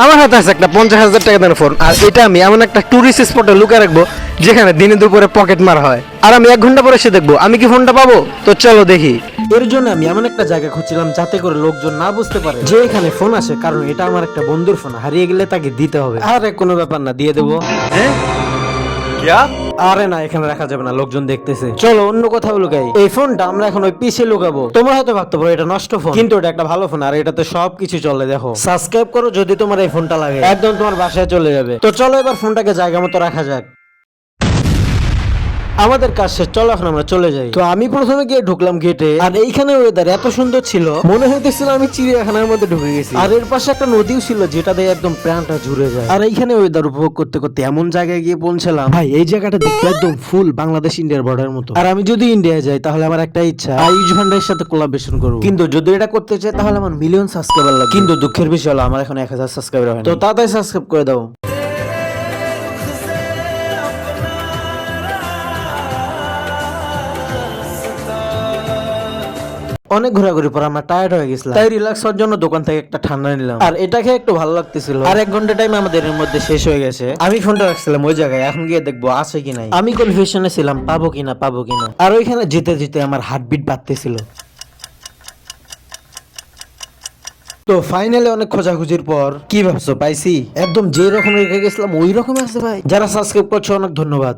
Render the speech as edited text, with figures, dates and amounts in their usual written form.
আমার হাতে আছে একটা 50,000 টাকা দামের ফোন, আর এটা আমি এমন একটা টুরিস্ট স্পটে লুকিয়ে রাখবো যেখানে দিনে দুপুরে পকেট মারা হয়, আর আমি 1 ঘন্টা পরে এসে দেখবো আমি কি ফোনটা পাবো। তো চলো দেখি। এর জন্য আমি এমন একটা জায়গা খুঁজছিলাম যাতে করে লোকজন না বুঝতে পারে যে এখানে ফোন আসে, কারণ এটা আমার একটা বন্ধুর ফোন, হারিয়ে গেলে তাকে দিতে হবে। আরে কোনো ব্যাপার না, দিয়ে দেবো। হ্যাঁ क्या আরে না, এখানে রাখা যাবে না, লোকজন দেখতেছে। চলো অন্য কোথাও লুকাই। এই ফোনটা আমরা এখন ওই পিছে লুকাবো। তোমরা হয়তো ভাবতে পারো এটা নষ্ট ফোন, কিন্তু এটা একটা ভালো ফোন, আর এটাতে সবকিছু চলে। দেখো, সাবস্ক্রাইব করো যদি তোমার এই ফোনটা লাগে, একদম তোমার বাসায় চলে যাবে। তো চলো এবার ফোনটাকে জায়গা মতো রাখা যাক। আমাদের কাজ শেষ, চলো এখন আমরা চলে যাই। তো আমি প্রথমে গিয়ে ঢুকলাম গেটে, আর এইখানে ওয়েদার এত সুন্দর ছিল, মনে হইতেছিল আমি চিড়িয়াখানার মধ্যে ঢুকে গেছি। আর এর পাশে একটা নদীও ছিল যেটা দিয়ে একদম প্রাণটা জুড়ে যায়। আর এইখানে ওয়েদার উপভোগ করতে করতে এমন জায়গায় গিয়ে পৌঁছলাম, ভাই এই জায়গাটা দেখতে একদম ফুল বাংলাদেশ ইন্ডিয়ার বর্ডার মতো। আর আমি যদি ইন্ডিয়া যাই তাহলে আমার একটা ইচ্ছা, আয়ুষ ভান্ডারের সাথে কোলাবরেশন করবো। কিন্তু যদি এটা করতে চাই তাহলে আমার মিলিয়ন সাবস্ক্রাইবার লাগবে। কিন্তু দুঃখের বিষয় হলো আমার এখন 1000 সাবস্ক্রাইবার হয়। তো তাড়াতাড়ি সাবস্ক্রাইব করে দাও। অনেক ঘোরাঘুরি পর আমরা টায়ার্ড হয়ে গেছিলাম, তাই রিল্যাক্স হওয়ার জন্য দোকান থেকে একটা ঠান্ডা নিলাম, আর এটা খেয়ে একটু ভালো লাগতেছিল। আর 1 ঘন্টা টাইম আমাদের এর মধ্যে শেষ হয়ে গেছে। আমি ফোনটা রাখছিলাম ওই জায়গায়, এখন গিয়ে দেখবো আছে কি নাই। আমি কনফিউশনে ছিলাম পাবো কিনা পাবো কিনা, আর ওইখানে যেতে যেতে আমার হার্টবিট বাড়তেছিল। তো ফাইনালি অনেক খোঁজাখুঁজির পর, কি ভাবছো পাইছি? একদম যে রকম রেখে গেছিলাম ওই রকম আছে ভাই। যারা সাবস্ক্রাইব করছো অনেক ধন্যবাদ।